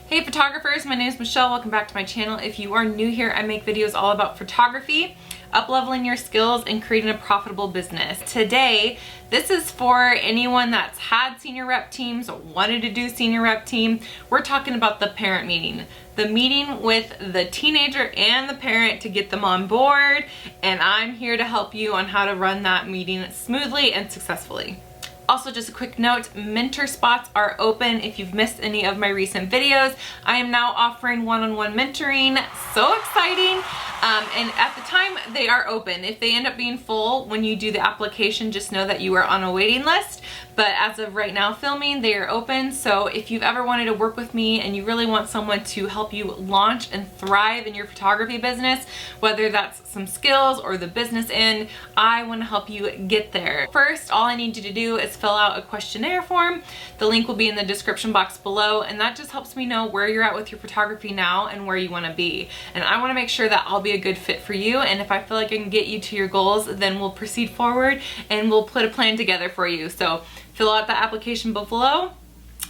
Hey photographers, my name is Michelle. Welcome back to my channel. If you are new here, I make videos all about photography, up-leveling your skills, and creating a profitable business. Today, this is for anyone that's had senior rep teams, wanted to do senior rep team. We're talking about the parent meeting. The meeting with the teenager and the parent to get them on board, and I'm here to help you on how to run that meeting smoothly and successfully. Also, just a quick note, mentor spots are open if you've missed any of my recent videos. I am now offering one-on-one mentoring. So exciting. And at the time, they are open. If they end up being full when you do the application, just know that you are on a waiting list. But as of right now filming, they are open. So if you've ever wanted to work with me and you really want someone to help you launch and thrive in your photography business, whether that's some skills or the business end, I want to help you get there. First, all I need you to do is fill out a questionnaire form. The link will be in the description box below, and that just helps me know where you're at with your photography now and where you want to be. And I want to make sure that I'll be a good fit for you, and if I feel like I can get you to your goals, then we'll proceed forward and we'll put a plan together for you. So fill out the application below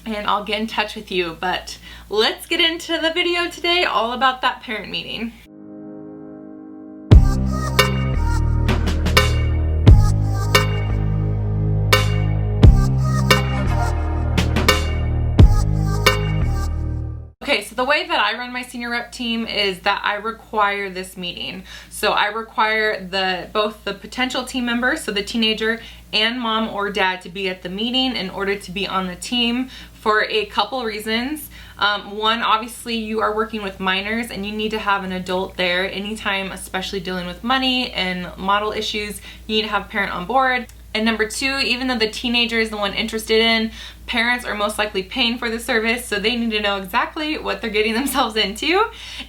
and I'll get in touch with you. But let's get into the video today, all about that parent meeting. Okay, so the way that I run my senior rep team is that I require this meeting. So I require both the potential team member, so the teenager, and mom or dad to be at the meeting in order to be on the team for a couple reasons. One, obviously you are working with minors and you need to have an adult there anytime, especially dealing with money and model issues. You need to have a parent on board. And number two, even though the teenager is the one interested in, parents are most likely paying for the service, so they need to know exactly what they're getting themselves into.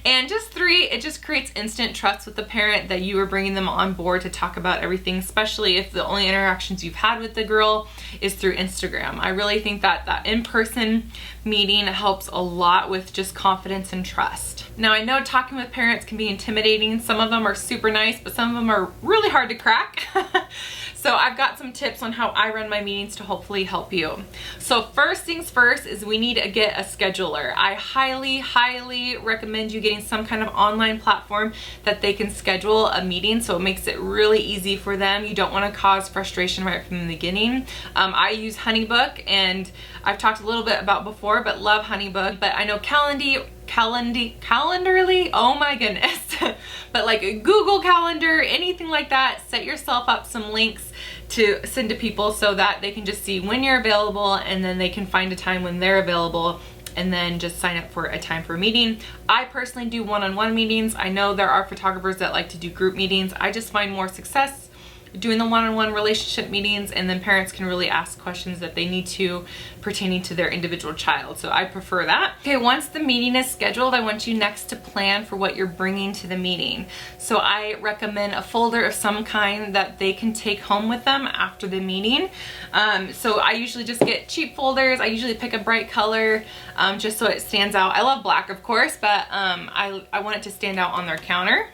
And just three, it just creates instant trust with the parent that you are bringing them on board to talk about everything, especially if the only interactions you've had with the girl is through Instagram. I really think that that in-person meeting helps a lot with just confidence and trust. Now, I know talking with parents can be intimidating. Some of them are super nice, but some of them are really hard to crack. So I've got some tips on how I run my meetings to hopefully help you. So first things first is we need to get a scheduler. I highly recommend you getting some kind of online platform that they can schedule a meeting, so it makes it really easy for them. You don't want to cause frustration right from the beginning. I use HoneyBook, and I've talked a little bit about before, but love HoneyBook. But I know Calendly, oh my goodness. But like Google Calendar, anything like that, set yourself up some links to send to people so that they can just see when you're available, and then they can find a time when they're available and then just sign up for a time for a meeting. I personally do one-on-one meetings. I know there are photographers that like to do group meetings. I just find more success doing the one-on-one relationship meetings, and then parents can really ask questions that they need to pertaining to their individual child. So I prefer that. Okay, once the meeting is scheduled, I want you next to plan for what you're bringing to the meeting. So I recommend a folder of some kind that they can take home with them after the meeting. So I usually just get cheap folders. I usually pick a bright color just so it stands out. I love black, of course, but I want it to stand out on their counter.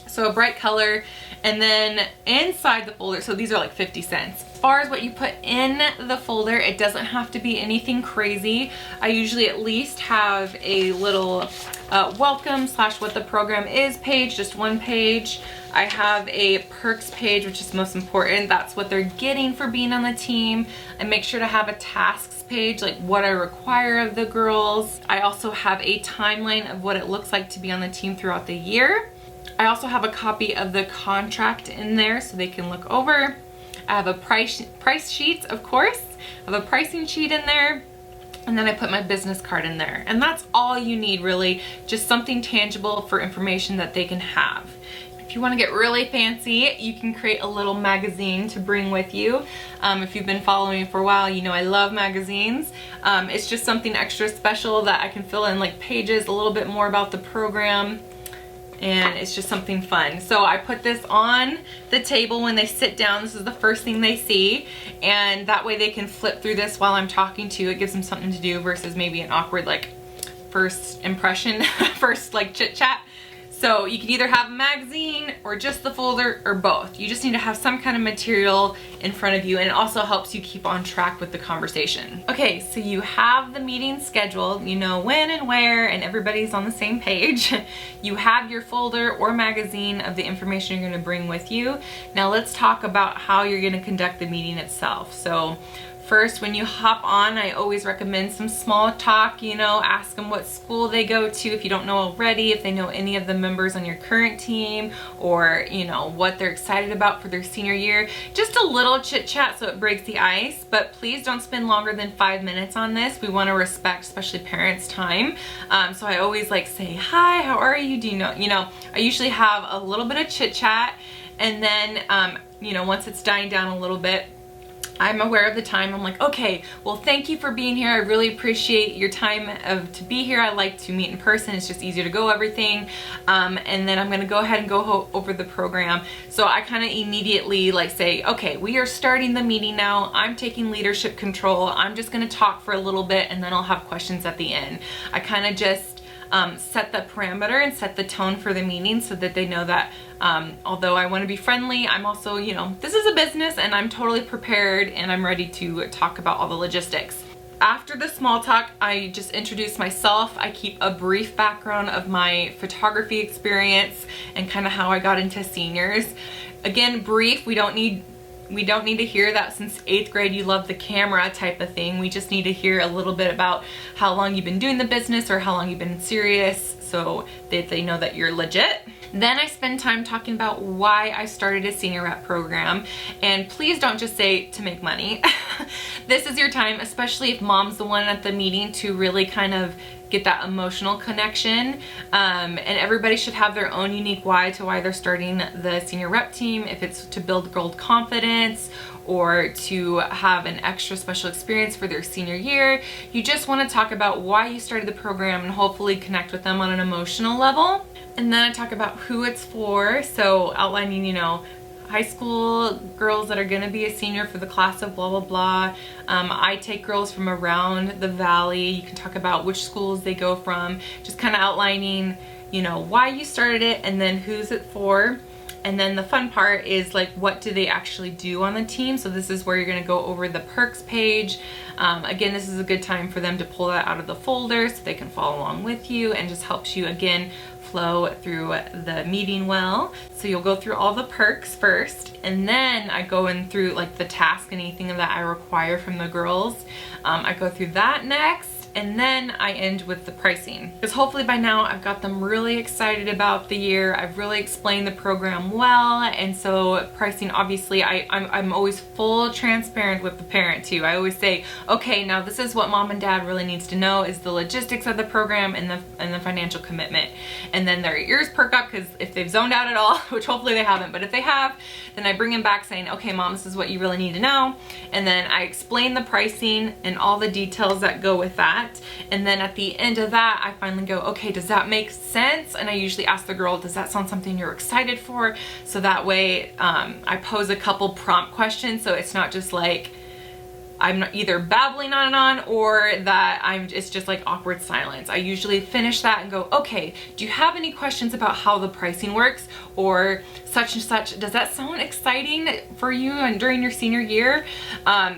So a bright color, and then inside the folder, so these are like 50 cents. As far as what you put in the folder, it doesn't have to be anything crazy. I usually at least have a little welcome / what the program is page, just one page. I have a perks page, which is most important. That's what they're getting for being on the team. I make sure to have a tasks page, like what I require of the girls. I also have a timeline of what it looks like to be on the team throughout the year. I also have a copy of the contract in there so they can look over. I have a price sheet, of course. I have a pricing sheet in there. And then I put my business card in there. And that's all you need, really. Just something tangible for information that they can have. If you want to get really fancy, you can create a little magazine to bring with you. If you've been following me for a while, you know I love magazines. It's just something extra special that I can fill in like pages, a little bit more about the program. And it's just something fun. So I put this on the table when they sit down. This is the first thing they see, and that way they can flip through this while I'm talking to you. It gives them something to do versus maybe an awkward like first impression, first like chit chat. So you can either have a magazine or just the folder or both. You just need to have some kind of material in front of you, and it also helps you keep on track with the conversation. Okay, so you have the meeting scheduled, you know when and where, and everybody's on the same page. You have your folder or magazine of the information you're gonna bring with you. Now let's talk about how you're gonna conduct the meeting itself. So first, when you hop on, I always recommend some small talk, you know, ask them what school they go to if you don't know already, if they know any of the members on your current team, or, you know, what they're excited about for their senior year. Just a little chit chat so it breaks the ice, but please don't spend longer than 5 minutes on this. We want to respect, especially parents' time. So I always like say, hi, how are you? Do you know, I usually have a little bit of chit chat, and then, you know, once it's dying down a little bit, I'm aware of the time. I'm like, okay, well, thank you for being here. I really appreciate your time to be here. I like to meet in person. It's just easier to go everything. And then I'm gonna go ahead and go over the program. So I kind of immediately like say, okay, we are starting the meeting now. I'm taking leadership control. I'm just gonna talk for a little bit, and then I'll have questions at the end. I kind of just set the parameter and set the tone for the meeting so that they know that although I want to be friendly, I'm also, you know, this is a business, and I'm totally prepared and I'm ready to talk about all the logistics. After the small talk, I just introduce myself. I keep a brief background of my photography experience and kind of how I got into seniors. Again, brief. We don't need to hear that since 8th grade you love the camera type of thing. We just need to hear a little bit about how long you've been doing the business or how long you've been serious, so that they know that you're legit. Then I spend time talking about why I started a senior rep program. And please don't just say to make money. This is your time, especially if mom's the one at the meeting, to really kind of get that emotional connection. And everybody should have their own unique why to why they're starting the senior rep team. If it's to build girl confidence or to have an extra special experience for their senior year, you just want to talk about why you started the program and hopefully connect with them on an emotional level. And then I talk about who it's for, so outlining, you know, high school girls that are going to be a senior for the class of blah blah blah. I take girls from around the valley. You can talk about which schools they go from, just kind of outlining, you know, why you started it and then who's it for. And then the fun part is like, what do they actually do on the team? So this is where you're going to go over the perks page. Again, this is a good time for them to pull that out of the folder so they can follow along with you, and just helps you again flow through the meeting well. So you'll go through all the perks first, and then I go in through like the task and anything that I require from the girls. I go through that next, and then I end with the pricing, because hopefully by now I've got them really excited about the year. I've really explained the program well, and so pricing, obviously I'm always full transparent with the parent too. I always say, okay, now this is what mom and dad really needs to know, is the logistics of the program and the financial commitment. And then their ears perk up, because if they've zoned out at all, which hopefully they haven't, but if they have, then I bring them back saying, okay mom, this is what you really need to know. And then I explain the pricing and all the details that go with that. And then at the end of that, I finally go, okay, does that make sense? And I usually ask the girl, does that sound something you're excited for? So that way I pose a couple prompt questions, so it's not just like I'm not either babbling on and on, or that it's just like awkward silence. I usually finish that and go, okay, do you have any questions about how the pricing works, or such and such? Does that sound exciting for you and during your senior year?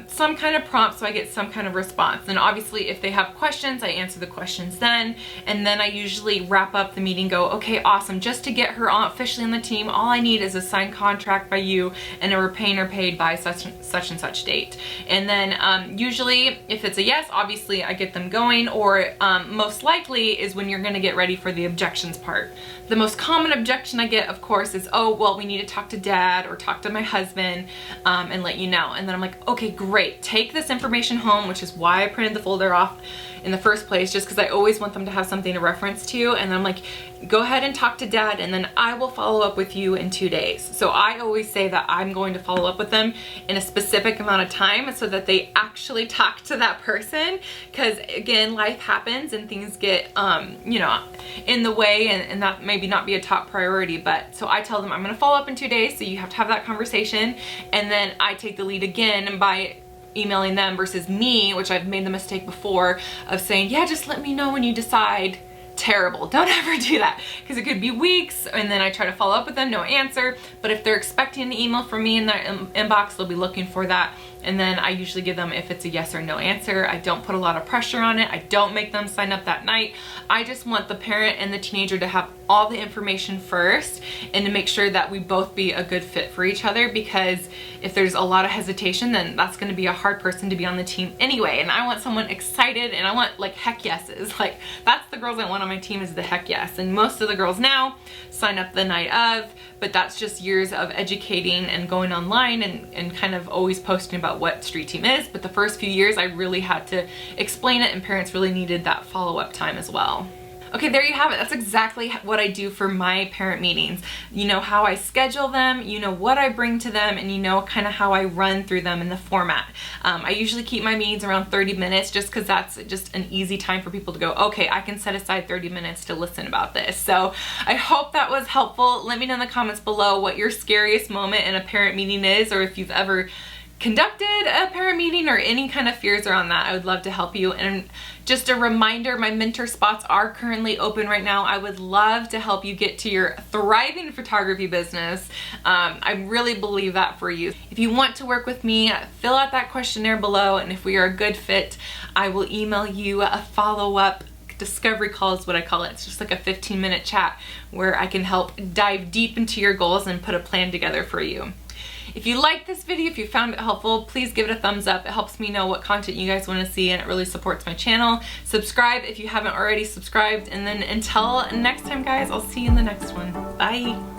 Some kind of prompt, so I get some kind of response. And obviously if they have questions, I answer the questions then. And then I usually wrap up the meeting, go, okay, awesome. Just to get her officially on the team, all I need is a signed contract by you and a retainer paid by such and such date. And then usually if it's a yes, obviously I get them going, or most likely is when you're gonna get ready for the objections part. The most common objection I get, of course, is, oh, well, we need to talk to dad or talk to my husband and let you know. And then I'm like, okay, great. Take this information home, which is why I printed the folder off in the first place, just because I always want them to have something to reference to. And then I'm like, go ahead and talk to dad, and then I will follow up with you in 2 days. So I always say that I'm going to follow up with them in a specific amount of time so that they actually talk to that person, because again, life happens and things get you know, in the way, and that maybe not be a top priority. But so I tell them I'm going to follow up in 2 days, so you have to have that conversation, and then I take the lead again by emailing them versus me, which I've made the mistake before of saying, yeah, just let me know when you decide terrible. Don't ever do that, because it could be weeks and then I try to follow up with them, no answer. But if they're expecting an email from me in their inbox, they'll be looking for that. And then I usually give them, if it's a yes or no answer. I don't put a lot of pressure on it. I don't make them sign up that night. I just want the parent and the teenager to have all the information first and to make sure that we both be a good fit for each other, because if there's a lot of hesitation, then that's going to be a hard person to be on the team anyway. And I want someone excited, and I want like heck yeses. Like, that's the girls I want on my team, is the heck yes. And most of the girls now sign up the night of, but that's just years of educating and going online and kind of always posting about what Street Team is. But the first few years I really had to explain it, and parents really needed that follow-up time as well. Okay, there you have it. That's exactly what I do for my parent meetings. You know how I schedule them, you know what I bring to them, and you know kind of how I run through them in the format. I usually keep my meetings around 30 minutes just because that's just an easy time for people to go, okay, I can set aside 30 minutes to listen about this. So I hope that was helpful. Let me know in the comments below what your scariest moment in a parent meeting is, or if you've ever conducted a parent meeting or any kind of fears around that. I would love to help you. And just a reminder, my mentor spots are currently open right now. I would love to help you get to your thriving photography business. I really believe that for you. If you want to work with me, fill out that questionnaire below, and if we are a good fit, I will email you a follow-up discovery call is what I call it. It's just like a 15-minute chat where I can help dive deep into your goals and put a plan together for you. If you liked this video, if you found it helpful, please give it a thumbs up. It helps me know what content you guys want to see, and it really supports my channel. Subscribe if you haven't already subscribed, and then until next time, guys, I'll see you in the next one. Bye.